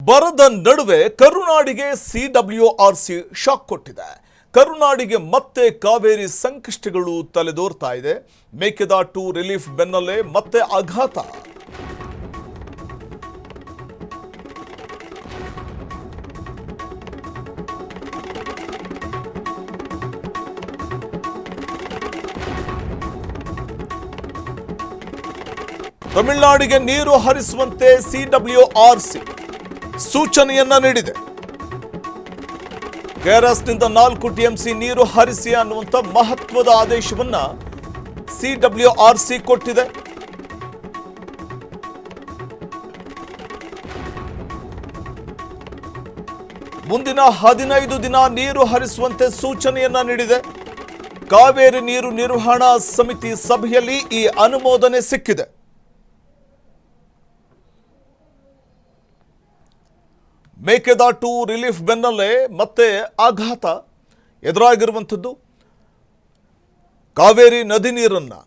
ಬರದ ನಡುವೆ ಕರುನಾಡಿಗೆ CWRC shock ಕೊಟ್ಟಿದೆ. ಕರುನಾಡಿಗೆ ಮತ್ತೆ ಕಾವೇರಿ ಸಂಕಷ್ಟಗಳು ತಲೆದೋರ್ತಾ ಇದೆ. ಮೇಕೆದಾಟು ರಿಲೀಫ್ ಬೆನ್ನಲ್ಲೇ ಮತ್ತೆ ಆಘಾತ. ತಮಿಳುನಾಡಿಗೆ ನೀರು ಹರಿಸುವಂತೆ ಸಿಡಬ್ಲ್ಯೂಆರ್ಸಿ ಸೂಚನೆಯನ್ನ ನೀಡಿದೆ. ಕೆಆರ್ಎಸ್ನಿಂದ 4 ಟಿಎಂಸಿ ನೀರು ಹರಿಸಿ ಅನ್ನುವಂಥ ಮಹತ್ವದ ಆದೇಶವನ್ನ ಸಿಡಬ್ಲ್ಯೂಆರ್ಸಿ ಕೊಟ್ಟಿದೆ. ಮುಂದಿನ 15 ದಿನ ನೀರು ಹರಿಸುವಂತೆ ಸೂಚನೆಯನ್ನ ನೀಡಿದೆ. ಕಾವೇರಿ ನೀರು ನಿರ್ವಹಣಾ ಸಮಿತಿ ಸಭೆಯಲ್ಲಿ ಈ ಅನುಮೋದನೆ ಸಿಕ್ಕಿದೆ. ಮೇಕೆದಾಟು ರಿಲೀಫ್ ಬೆನ್ನಲ್ಲೇ ಮತ್ತೆ ಆಘಾತ ಎದುರಾಗಿರುವಂಥದ್ದು. ಕಾವೇರಿ ನದಿ ನೀರನ್ನು,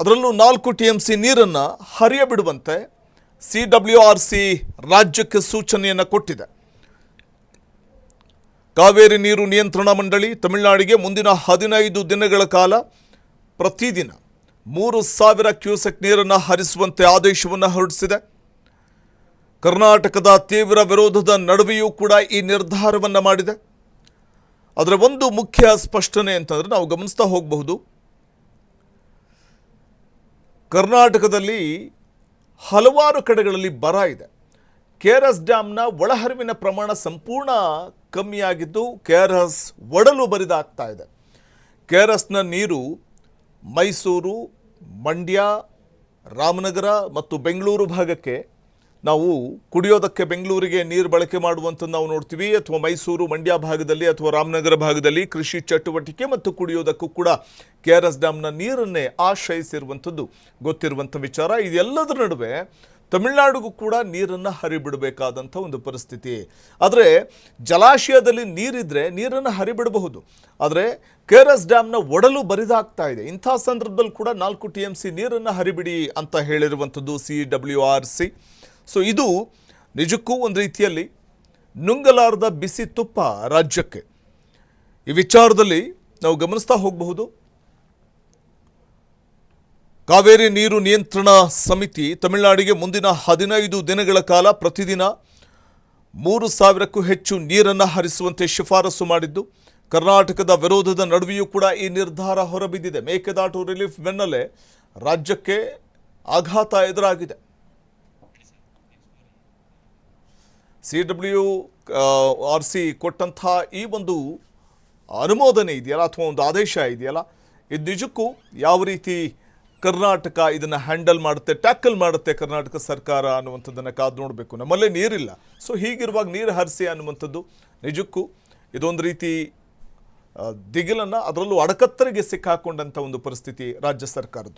ಅದರಲ್ಲೂ 4 ಟಿಎಂಸಿ ನೀರನ್ನು ಹರಿಯಬಿಡುವಂತೆ ಸಿಡಬ್ಲ್ಯೂಆರ್ಸಿ ರಾಜ್ಯಕ್ಕೆ ಸೂಚನೆಯನ್ನು ಕೊಟ್ಟಿದೆ. ಕಾವೇರಿ ನೀರು ನಿಯಂತ್ರಣ ಮಂಡಳಿ ತಮಿಳುನಾಡಿಗೆ ಮುಂದಿನ 15 ದಿನಗಳ ಕಾಲ ಪ್ರತಿದಿನ 3000 ಕ್ಯೂಸೆಕ್ ನೀರನ್ನು ಹರಿಸುವಂತೆ ಆದೇಶವನ್ನು ಹೊರಡಿಸಿದೆ. ಕರ್ನಾಟಕದ ತೀವ್ರ ವಿರೋಧದ ನಡುವೆಯೂ ಕೂಡ ಈ ನಿರ್ಧಾರವನ್ನು ಮಾಡಿದೆ. ಅದರ ಒಂದು ಮುಖ್ಯ ಸ್ಪಷ್ಟನೆ ಅಂತಂದರೆ ನಾವು ಗಮನಿಸ್ತಾ ಹೋಗಬಹುದು. ಕರ್ನಾಟಕದಲ್ಲಿ ಹಲವಾರು ಕಡೆಗಳಲ್ಲಿ ಬರ ಇದೆ. ಕೆಆರ್ಎಸ್ ಡ್ಯಾಮ್ನ ಒಳಹರಿವಿನ ಪ್ರಮಾಣ ಸಂಪೂರ್ಣ ಕಮ್ಮಿಯಾಗಿದ್ದು ಕೆಆರ್ಎಸ್ ಒಡಲು ಬರಿದಾಗ್ತಾ ಇದೆ. ಕೆಆರ್ಎಸ್ನ ನೀರು ಮೈಸೂರು, ಮಂಡ್ಯ, ರಾಮನಗರ ಮತ್ತು ಬೆಂಗಳೂರು ಭಾಗಕ್ಕೆ ನಾವು ಕುಡಿಯೋದಕ್ಕೆ ಬೆಂಗಳೂರಿಗೆ ನೀರು ಬಳಕೆ ಮಾಡುವಂಥದ್ದು ನಾವು ನೋಡ್ತೀವಿ. ಅಥವಾ ಮೈಸೂರು, ಮಂಡ್ಯ ಭಾಗದಲ್ಲಿ ಅಥವಾ ರಾಮನಗರ ಭಾಗದಲ್ಲಿ ಕೃಷಿ ಚಟುವಟಿಕೆ ಮತ್ತು ಕುಡಿಯೋದಕ್ಕೂ ಕೂಡ ಕೆಆರ್ಎಸ್ ಡ್ಯಾಮ್ನ ನೀರನ್ನೇ ಆಶ್ರಯಿಸಿರುವಂಥದ್ದು ಗೊತ್ತಿರುವಂಥ ವಿಚಾರ. ಇದೆಲ್ಲದರ ನಡುವೆ ತಮಿಳುನಾಡಿಗೂ ಕೂಡ ನೀರನ್ನು ಹರಿಬಿಡಬೇಕಾದಂಥ ಒಂದು ಪರಿಸ್ಥಿತಿ. ಆದರೆ ಜಲಾಶಯದಲ್ಲಿ ನೀರಿದ್ದರೆ ನೀರನ್ನು ಹರಿಬಿಡಬಹುದು. ಆದರೆ ಕೆಆರ್ಎಸ್ ಡ್ಯಾಮ್ನ ಒಡಲು ಬರಿದಾಗ್ತಾ ಇದೆ. ಇಂಥ ಸಂದರ್ಭದಲ್ಲಿ ಕೂಡ 4 ಟಿಎಂಸಿ ನೀರನ್ನು ಹರಿಬಿಡಿ ಅಂತ ಹೇಳಿರುವಂಥದ್ದು ಸಿಡಬ್ಲ್ಯೂಆರ್ಸಿ. ಸೊ ಇದು ನಿಜಕ್ಕೂ ಒಂದು ರೀತಿಯಲ್ಲಿ ನುಂಗಲಾರದ ಬಿಸಿ ತುಪ್ಪ ರಾಜ್ಯಕ್ಕೆ. ಈ ವಿಚಾರದಲ್ಲಿ ನಾವು ಗಮನಿಸ್ತಾ ಹೋಗಬಹುದು. ಕಾವೇರಿ ನೀರು ನಿಯಂತ್ರಣ ಸಮಿತಿ ತಮಿಳುನಾಡಿಗೆ ಮುಂದಿನ 15 ದಿನಗಳ ಕಾಲ ಪ್ರತಿದಿನ 3000ಕ್ಕೂ ಹೆಚ್ಚು ನೀರನ್ನು ಹರಿಸುವಂತೆ ಶಿಫಾರಸು ಮಾಡಿದ್ದು, ಕರ್ನಾಟಕದ ವಿರೋಧದ ನಡುವೆಯೂ ಕೂಡ ಈ ನಿರ್ಧಾರ ಹೊರಬಿದ್ದಿದೆ. ಮೇಕೆದಾಟು ರಿಲೀಫ್ ಬೆನ್ನಲ್ಲೇ ರಾಜ್ಯಕ್ಕೆ ಆಘಾತ ಎದುರಾಗಿದೆ. ಸಿಡಬ್ಲ್ಯೂಆರ್ಸಿ ಕೊಟ್ಟಂಥ ಈ ಒಂದು ಅನುಮೋದನೆ ಇದೆಯಲ್ಲ, ಅಥವಾ ಒಂದು ಆದೇಶ ಇದೆಯಲ್ಲ, ಇದು ನಿಜಕ್ಕೂ ಯಾವ ರೀತಿ ಕರ್ನಾಟಕ ಇದನ್ನು ಹ್ಯಾಂಡಲ್ ಮಾಡುತ್ತೆ, ಟ್ಯಾಕಲ್ ಮಾಡುತ್ತೆ ಕರ್ನಾಟಕ ಸರ್ಕಾರ ಅನ್ನುವಂಥದ್ದನ್ನು ಕಾದು ನೋಡಬೇಕು. ನಮ್ಮಲ್ಲೇ ನೀರಿಲ್ಲ, ಸೊ ಹೀಗಿರುವಾಗ ನೀರು ಹರಿಸಿ ಅನ್ನುವಂಥದ್ದು ನಿಜಕ್ಕೂ ಇದೊಂದು ರೀತಿ ದಿಗಿಲನ್ನು, ಅದರಲ್ಲೂ ಅಡಕತ್ತರಿಗೆ ಸಿಕ್ಕಾಕೊಂಡಂಥ ಒಂದು ಪರಿಸ್ಥಿತಿ ರಾಜ್ಯ ಸರ್ಕಾರದ್ದು.